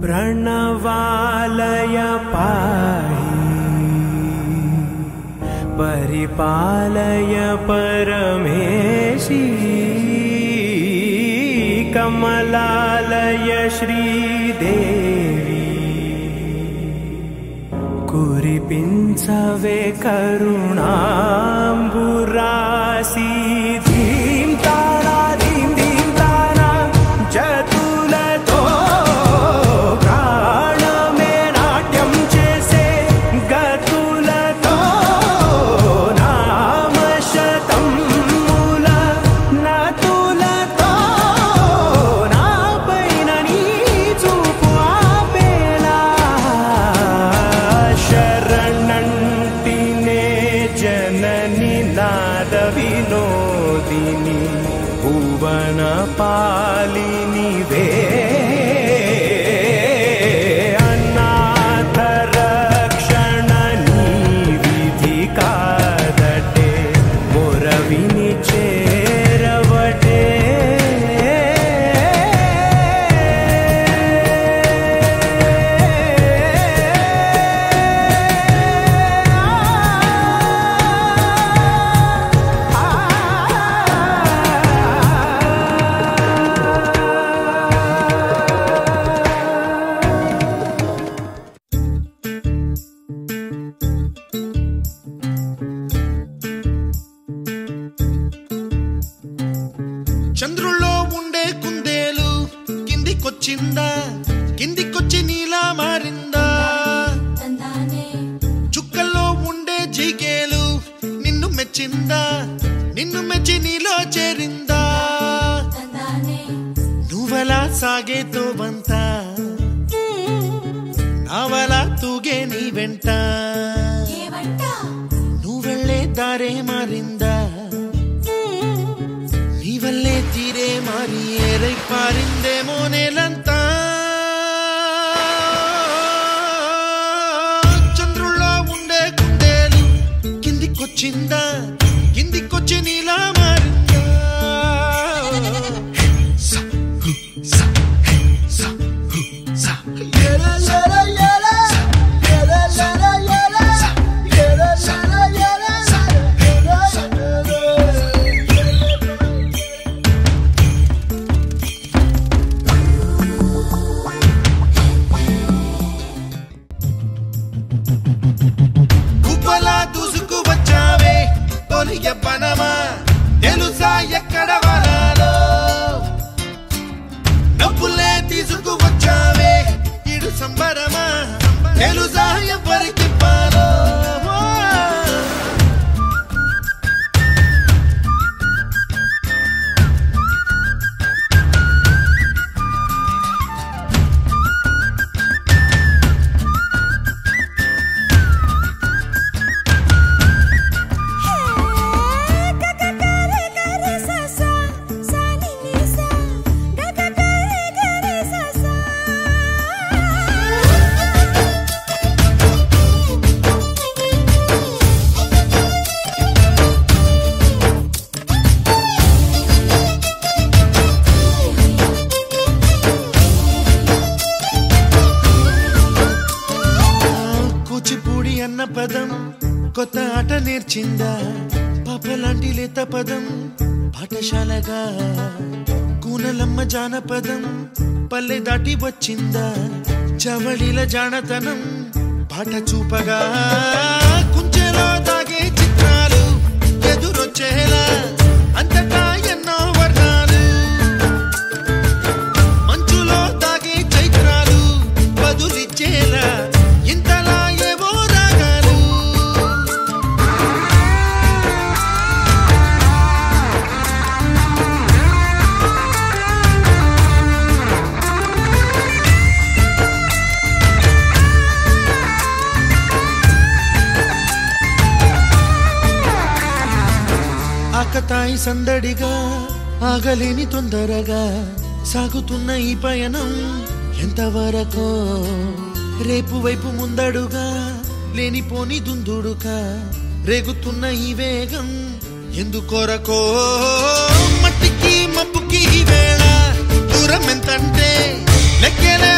प्रणवालय पाहि परिपालय परमेशी कमलालय श्रीदेवी कुरिपिंचवे करुणांबुरासी धीम तारा धीम धीम तारा जतुलतो प्राणमे नाट्यं चेसे गतुलतो नामशतं मूल नतुलतो नापैननी चूपु आपेला शरणंटिने जननी नाद विनोदिनी भुवन पालिनी वे अनाथ रक्षणनी विधि कादटे मोरविनी चेरवटे చంద్రుల్లో ఉండే కుందేలు కిందికొచ్చిందా కిందికొచ్చి నీలా మారిందా చుక్కల్లో ఉండే జిగేలు నిన్ను మెచ్చిందా నిన్ను మెచ్చి నీలో చేరిందా నువ్వలా సాగే తోవంత నావలా తూగే నీ వెంట నువ్వెళ్ళే దారే మారిందా నీవల్లే తీరే మారి ఏరై పారిందేమో నేలంతా చంద్రుల్లో ఉండే కుందేలు కిందికొచ్చిందా కిందికొచ్చి నీలా మారిందా దూసుకు వచ్చావే తొలి ఎప్పనమా తెలుసా ఎక్కడ వనాలో డబ్బులే తీసుకు వచ్చావే ఇడు సంబరమా తెలుసా ఎవరికి పాలో అన్న పదం కొత్త ఆట నేర్చిందా పాపలాంటి లేత పదం పాఠశాలగా కూనలమ్మ జానపదం పల్లె దాటి వచ్చిందా చవళిల జానతనం పాట చూపగా కుంచెలో దాగే చిత్రాలు ఎదురొచ్చేలా అంతటా ఎన్నో వర్ణాలు మంచులో దాగే చైత్రాలు బదులిచ్చేలా ఇంతలా ఆకతాయి సందడిగా ఆగలేని తొందరగా సాగుతున్న ఈ పయనం ఎంతవరకో రేపు వైపు ముందడుగా లేనిపోని దుందుడుగా రేగుతున్న ఈ వేగం ఎందుకొరకో మట్టికి మబ్బుకి ఈ వేళ దూరం ఎంతంటే లెక్కలే